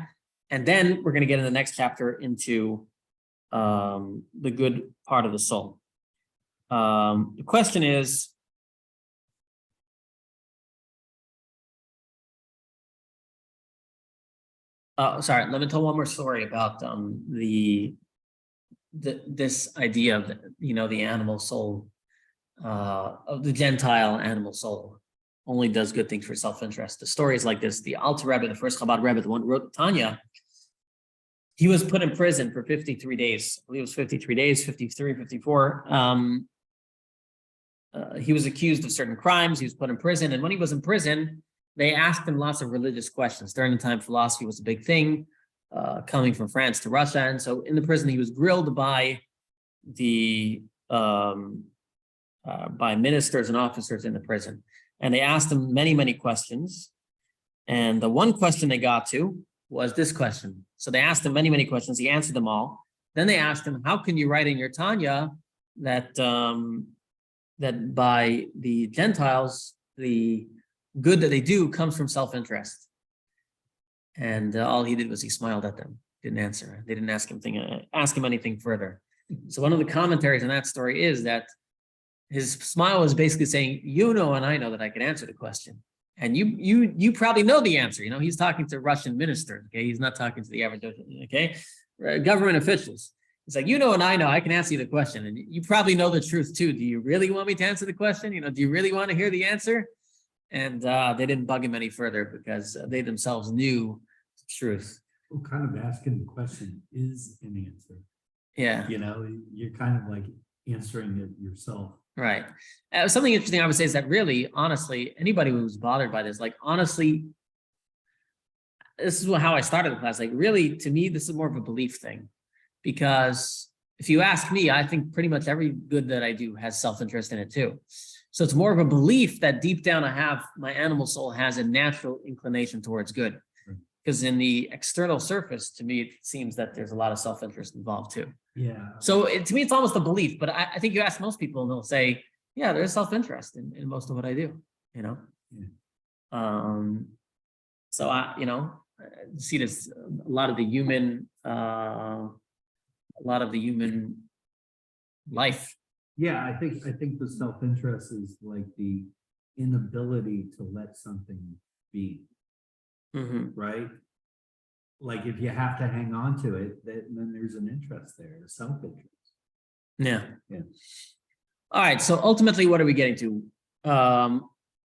And then we're going to get in the next chapter into the good part of the soul. The question is, Sorry, let me tell one more story about this idea of the animal soul, of the Gentile animal soul only does good things for self-interest. The story is like this: the Alter Rebbe, the first Chabad Rebbe, the one who wrote Tanya, he was put in prison for 53 days. I believe it was 53 days, 53, 54. He was accused of certain crimes. He was put in prison. And when he was in prison, they asked him lots of religious questions. During the time, philosophy was a big thing, coming from France to Russia. And so in the prison, he was grilled by by ministers and officers in the prison. And they asked him many, many questions. And the one question they got to was this question. So they asked him many, many questions. He answered them all. Then they asked him, how can you write in your Tanya that that by the Gentiles, the good that they do comes from self-interest? And all he did was he smiled at them, didn't answer. They didn't ask him anything further. So one of the commentaries on that story is that his smile was basically saying, you know, and I know that I can answer the question. And you probably know the answer. You know, he's talking to Russian ministers, okay? He's not talking to the average, okay? Government officials. It's like, you know, and I know I can answer you the question, and you probably know the truth too. Do you really want me to answer the question? You know, do you really want to hear the answer? And they didn't bug him any further because they themselves knew the truth. Well, kind of asking the question is an answer. Yeah. You know, you're kind of like answering it yourself. Right. Something interesting I would say is that really, honestly, anybody who's bothered by this, like, honestly, this is how I started the class. Like, really, to me, this is more of a belief thing. Because if you ask me, I think pretty much every good that I do has self-interest in it too. So it's more of a belief that deep down my animal soul has a natural inclination towards good. Because in the external surface, to me, it seems that there's a lot of self-interest involved too. Yeah. So to me, it's almost a belief, but I think you ask most people and they'll say, yeah, there's self-interest in most of what I do, you know? Yeah. So I see this, a lot of the human life. Yeah, I think the self-interest is like the inability to let something be. Mm-hmm. Right? Like if you have to hang on to it, then there's an interest there, a self-interest. Yeah. Yeah. All right. So ultimately, what are we getting to?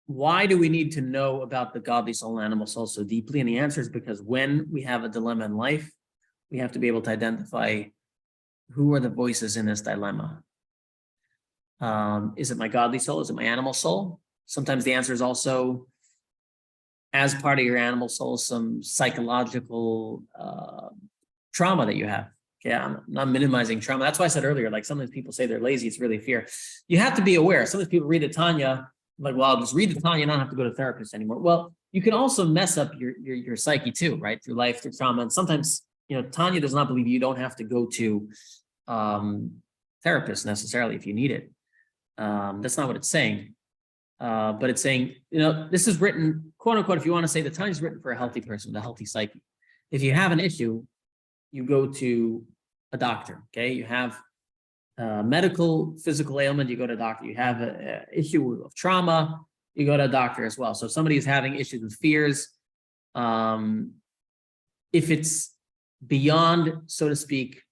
Why do we need to know about the godly soul and animal soul so deeply? And the answer is because when we have a dilemma in life, we have to be able to identify who are the voices in this dilemma. Is it my godly soul? Is it my animal soul? Sometimes the answer is also, as part of your animal soul, some psychological trauma that you have. Okay, I'm not minimizing trauma. That's why I said earlier, like sometimes people say they're lazy, it's really fear. You have to be aware. Sometimes people read the Tanya, like, well, I'll just read the Tanya, I don't have to go to a therapist anymore. Well, you can also mess up your psyche too, right? Through life, through trauma. And sometimes, Tanya does not believe you don't have to go to therapist necessarily if you need it. That's not what it's saying. But it's saying, this is written, quote unquote, if you want to say the Tanya is written for a healthy person, with a healthy psyche. If you have an issue, you go to a doctor, okay? You have a medical, physical ailment, you go to a doctor. You have an issue of trauma, you go to a doctor as well. So if somebody is having issues with fears, if it's beyond, so to speak,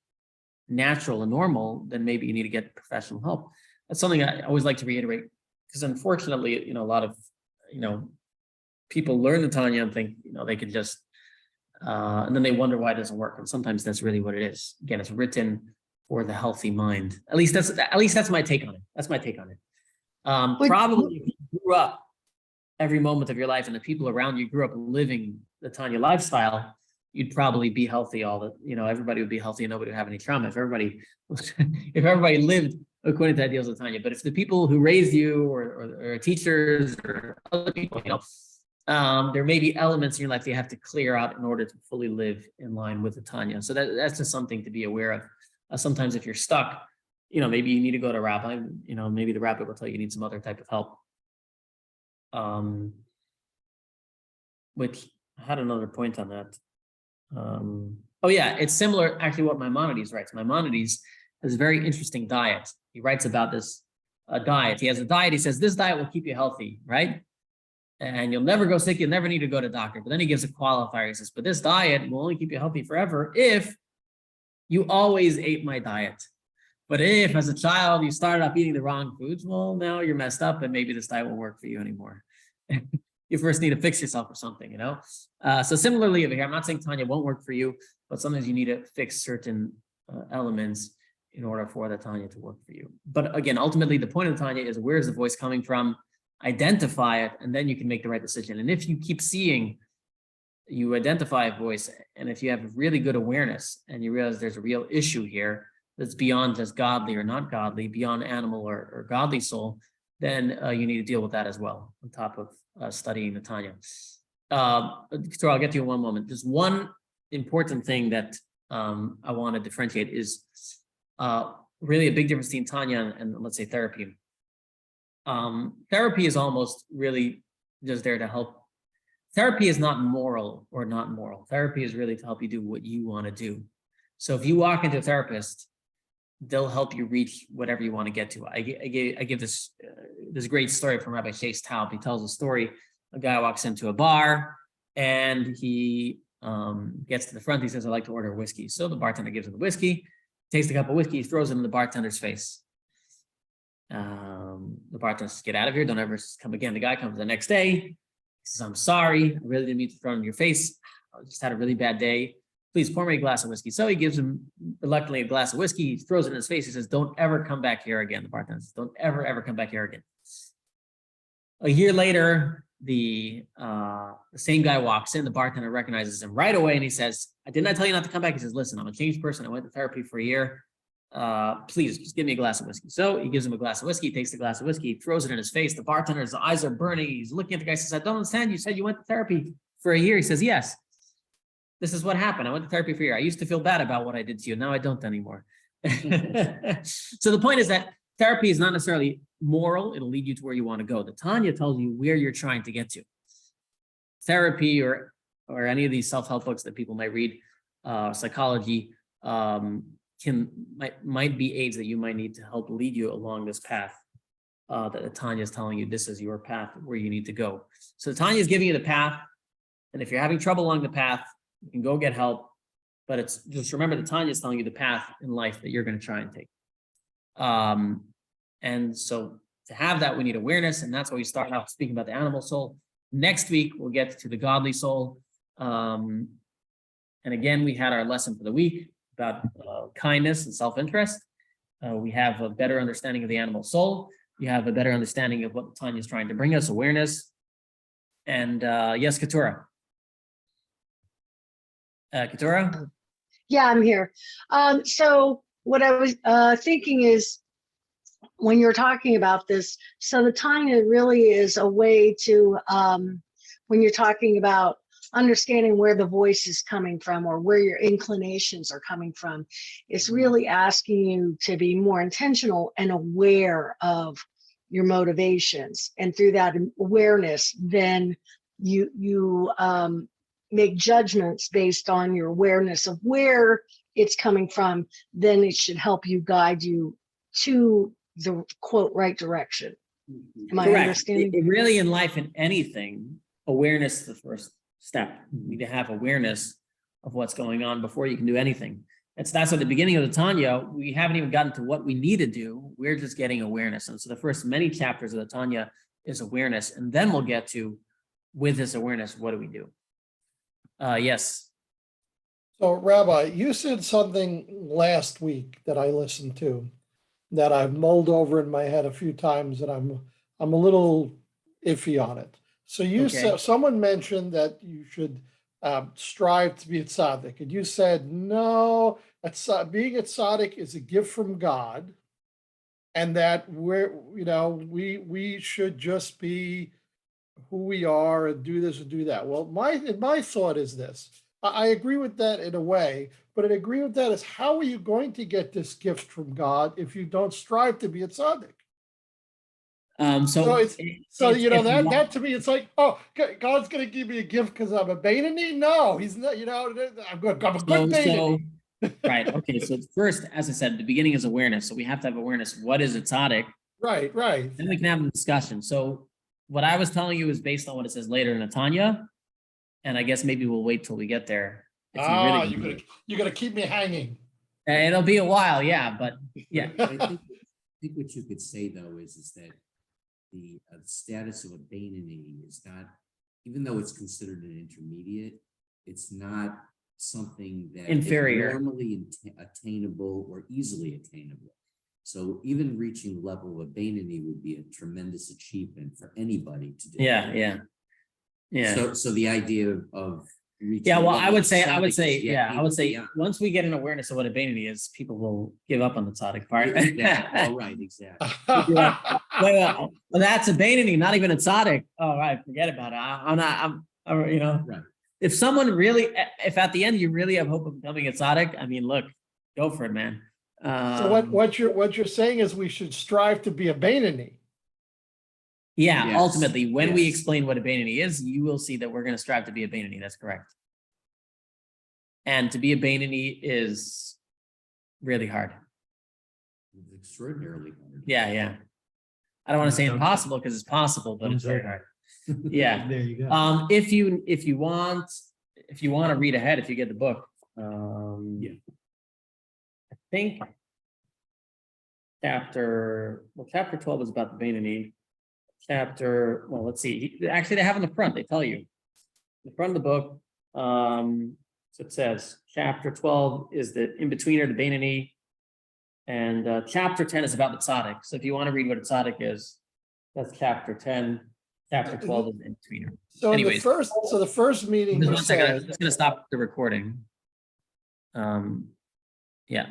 natural and normal, then maybe you need to get professional help. That's something I always like to reiterate, because unfortunately, a lot of, people learn the Tanya and think, they could just, and then they wonder why it doesn't work. And sometimes that's really what it is. Again, it's written for the healthy mind. At least that's my take on it. That's my take on it. Probably if you grew up every moment of your life and the people around you grew up living the Tanya lifestyle, you'd probably be healthy. Everybody would be healthy and nobody would have any trauma if everybody lived according to the ideals of Tanya. But if the people who raised you or teachers or other people, there may be elements in your life that you have to clear out in order to fully live in line with the Tanya. So that's just something to be aware of. Sometimes if you're stuck, maybe you need to go to a rabbi, maybe the rabbi will tell you need some other type of help. Which I had another point on that. It's similar actually what Maimonides writes. Maimonides has a very interesting diet. He writes about this diet. He has a diet. He says, this diet will keep you healthy, right? and you'll never go sick. You'll never need to go to doctor. But then he gives a qualifier. He says, but this diet will only keep you healthy forever if you always ate my diet. But if as a child you started off eating the wrong foods, well, now you're messed up and maybe this diet won't work for you anymore. You first need to fix yourself or something, you know? So similarly over here, I'm not saying Tanya won't work for you, but sometimes you need to fix certain elements in order for the Tanya to work for you. But again, ultimately the point of Tanya is where's the voice coming from? Identify it, and then you can make the right decision. And if you keep seeing, you identify a voice, and if you have really good awareness and you realize there's a real issue here that's beyond just godly or not godly, beyond animal or godly soul, then you need to deal with that as well, on top of studying the Tanya. So I'll get to you in one moment. There's one important thing that I want to differentiate is really a big difference between Tanya and let's say therapy. Therapy is almost really just there to help. Therapy is not moral or not moral. Therapy is really to help you do what you want to do. So if you walk into a therapist, they'll help you reach whatever you want to get to. I give this great story from Rabbi Taub. He tells a story. A guy walks into a bar and he gets to the front. He says, I'd like to order whiskey. So the bartender gives him the whiskey, takes a cup of whiskey, throws it in the bartender's face. The bartender says, get out of here. Don't ever come again. The guy comes the next day. He says, I'm sorry. I really didn't mean to throw it in your face. I just had a really bad day. Please pour me a glass of whiskey. So he gives him reluctantly a glass of whiskey. He throws it in his face. He says, don't ever come back here again. The bartender says, don't ever come back here again. A year later, the same guy walks in. The bartender recognizes him right away. And he says, didn't I tell you not to come back? He says, listen, I'm a changed person. I went to therapy for a year. Please just give me a glass of whiskey. So he gives him a glass of whiskey, takes the glass of whiskey, throws it in his face. The bartender's eyes are burning. He's looking at the guy, says, I don't understand. You said you went to therapy for a year. He says, yes. This is what happened. I went to therapy for a year. I used to feel bad about what I did to you. Now I don't anymore. So the point is that therapy is not necessarily moral. It'll lead you to where you want to go. The Tanya tells you where you're trying to get to. Therapy or any of these self-help books that people might read, psychology, might be aids that you might need to help lead you along this path that the Tanya is telling you this is your path where you need to go. So the Tanya is giving you the path, and if you're having trouble along the path, you can go get help. But it's just remember the Tanya is telling you the path in life that you're going to try and take. And so to have that, we need awareness, and that's why we start out speaking about the animal soul. Next week we'll get to the godly soul. And again, we had our lesson for the week about kindness and self-interest. We have a better understanding of the animal soul. You have a better understanding of what Tanya is trying to bring us, awareness. And yes, Keturah. Keturah? Yeah, I'm here. So what I was thinking is when you're talking about this, so the Tanya really is a way to, when you're talking about understanding where the voice is coming from or where your inclinations are coming from, it's really asking you to be more intentional and aware of your motivations. And through that awareness, then you make judgments based on your awareness of where it's coming from. Then it should help you guide you to the quote right direction. Am I understanding? Really, in life, in anything, awareness is the first step. You need to have awareness of what's going on before you can do anything. That's at the beginning of the Tanya. We haven't even gotten to what we need to do. We're just getting awareness. And so the first many chapters of the Tanya is awareness. And then we'll get to, with this awareness, what do we do? Yes. So Rabbi, you said something last week that I listened to that I've mulled over in my head a few times, and I'm a little iffy on it. So you said, someone mentioned that you should strive to be a tzaddik, and you said no, being a tzaddik is a gift from God, and that we should just be who we are and do this and do that. Well, my thought is this. I agree with that in a way, but I agree with that is how are you going to get this gift from God if you don't strive to be a tzaddik? So that to me, it's like, oh, God's going to give me a gift because I'm a Beinoni? No, he's not, I'm a good Beinoni. Right. Okay. So first, as I said, the beginning is awareness. So we have to have awareness. What is a tzaddik? Right. Then we can have a discussion. So what I was telling you is based on what it says later in the Tanya. And I guess maybe we'll wait till we get there. if you really- you're gonna keep me hanging. It'll be a while, yeah, but yeah, I think what you could say though is that the status of a Beinoni is not, even though it's considered an intermediate, it's not something that is Inferior. normally attainable or easily attainable. So even reaching the level of a Beinoni would be a tremendous achievement for anybody to do. yeah. So the idea of reaching Yeah, well, the I level would of say, tzaddik is yet once we get an awareness of what a Beinoni is, people will give up on the tzaddik part. Exactly. Oh, right, exactly. Well, that's a Beinoni, not even a tzaddik. Oh, right, forget about it. Right. If someone really, if at the end you really have hope of becoming a tzaddik, I mean, look, go for it, man. So what you're saying is we should strive to be a Beinoni. Yeah, Yes, ultimately, when we yes. explain what a Beinoni is, you will see that we're going to strive to be a Beinoni. That's correct. And to be a Beinoni is really hard. It's extraordinarily hard. Yeah. I don't want to say impossible because it's possible, but it's very hard. Yeah. There you go. If you want to read ahead, if you get the book, Yeah. I think chapter 12 is about the Beinoni. Let's see. Actually, they have in the front. They tell you the front of the book. So it says chapter 12 is the in-betweener, the Beinoni, and chapter 10 is about the tzaddik. So if you want to read what a tzaddik is, that's chapter 10. Chapter 12 is the in-betweener. So Anyways. the first meeting Just you one second. I'm said, just gonna stop the recording. Yeah.